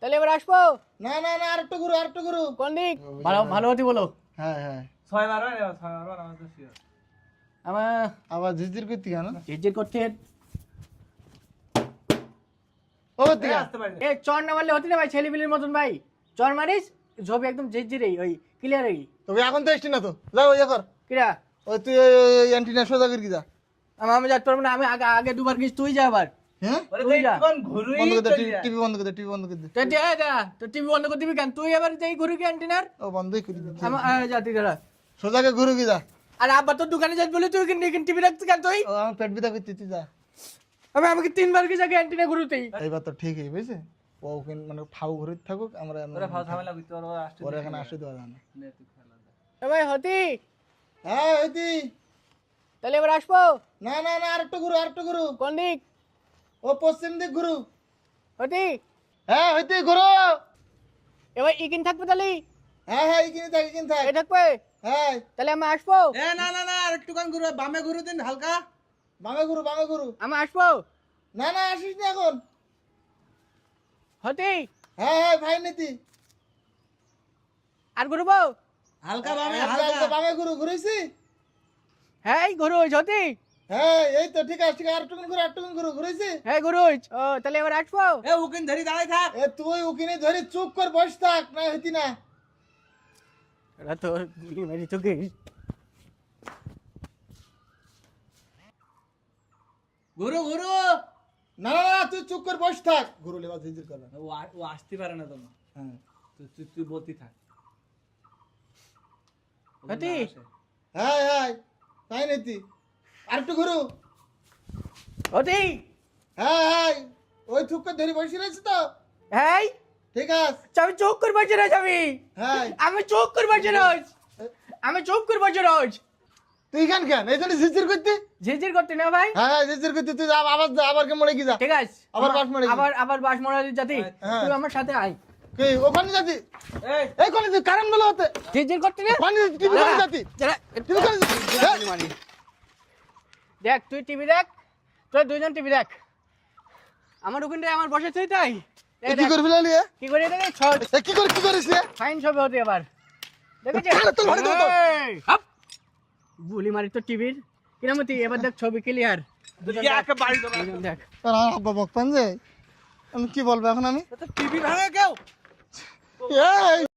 তাহলে এবার আসবো না না না আরেকটু গুরু কোন দিক ভালো হতি বলো। হ্যাঁ হ্যাঁ আমার আবার ঝিরঝির করতে কেন ঝিরঝির করতে ও দিয়া এ চর না মারলে হতি না ভাই ছেলেপিলের মতন ভাই চর মারিস ঝোপ একদম ঝিরঝিরেই ওই ক্লিয়ারই তবে এখন তো এসছি না তো যাও ইয়ে কর কিরা ওই তুই অ্যান্টিনা সোজা করে কি যা আমি যেতে পারবো না আমি আগে আগে দুবার গেছি তুই যা আবার হ্যাঁ তুই যা বন্ধ করে দে টিভি বন্ধ করে দে টিভি বন্ধ করে দে তো টিভি বন্ধ করে দিবি কেন তুই এবার যাই ঘুরে কি অ্যান্টিনার ও বন্ধই করে দিচ্ছি আমার জাতি করা সোজাকে ঘুরু কি যা আর আব্বা তোর দোকানে যাই বলে তুই কিন্তু টিভি রাখতে কেন তুই ও আমার পেট ব্যথা করতে তুই যা আমি আমাকে তিনবার গেছি আগে অ্যান্টিনা ঘুরুতেই এইবার তো ঠিকই বুঝছে ও মানে ফাউ ঘুরে থাকুক আমরা ওরা এখানে আসতে দেওয়া যায় না ভাই হতি হ্যাঁ হইতি তাহলে এবার আসবো না না না আরেকটু গুরু কোন দিক ও পশ্চিম দিক ঘুরু হতি হ্যাঁ হইতি ঘুরু এবার ইকিন থাকবে তাহলে হ্যাঁ হ্যাঁ এখানে থাক এ থাকবে হ্যাঁ তাহলে আমি আসবো না না না আরেকটু কান ঘুরে বামে ঘুরে দিন হালকা বামে ঘুরু আমি আসবো না না আসিস না এখন হতি হ্যাঁ হ্যাঁ ভাই নীতি আর ঘুরবো হালকা বামে হালকা হালকা বামে ঘুরেছি হ্যাঁ ঘুরু হতি হ্যাঁ এই তো ঠিক আছে আরেকটু ঘুরু ঘুরেছি হ্যাঁ ঘুরু ও তাহলে এবার আসবো এ উকিন ধরি দাঁড়াই থাক এ তুই ওখানে ধরে চুপ কর বস থাক না হইতি না এরা তো গুলি মেরি তোকে ঘুরু ঘুরু না না না তুই চুপ কর বস থাক ঘুরু লেবা ঝিঝির কর ও আসতে পারে না তোমার হ্যাঁ তুই বলতি থাক হতি হ্যাঁ হ্যাঁ তাই নীতি আরেকটু ঘুরু হতি হ্যাঁ হ্যাঁ ওই চুপ করে ধরে বসে রয়েছে তো হ্যাঁ ঠিক আছে আমি চোখ করে বসে রয়েছ হ্যাঁ আমি চোখ করে বসে রয়েছ আমি চোখ করে বসে রয়েছ তুই কেন এই জন্য ঝিঝির করতে ঝিরঝির করতে না ভাই হ্যাঁ হ্যাঁ ঝিঝির করতে তুই আবার কে মরে কি যা ঠিক আছে আবার বাস মরে আবার বাস মরা জাতি হ্যাঁ। তুই আমার সাথে আয় কি ওখানে যাতি এই এই কোনে তুই কারণ বলা হতে ঝিরঝির করতে না কোনে টিভি কোনে যাতি টিভি কোনে দেখ তুই টিভি দেখ তুই দুইজন টিভি দেখ আমার ওখানটা আমার বসে তুই তাই কি করে ফেলালি কি করে দেখে ছট কি করিস রে ফাইন ছবি হতে আবার দেখেছিস তাহলে তোর ঘরে দেবো তো। এই, হাপ! গুলি মারি তো টিভির কিরামতি এবার দেখ ছবি ক্লিয়ার একে বাড়ি দেবো দেখ আর আব্বা বকপান যে আমি কি বলবো এখন আমি টিভি ভাঙে কেউ এই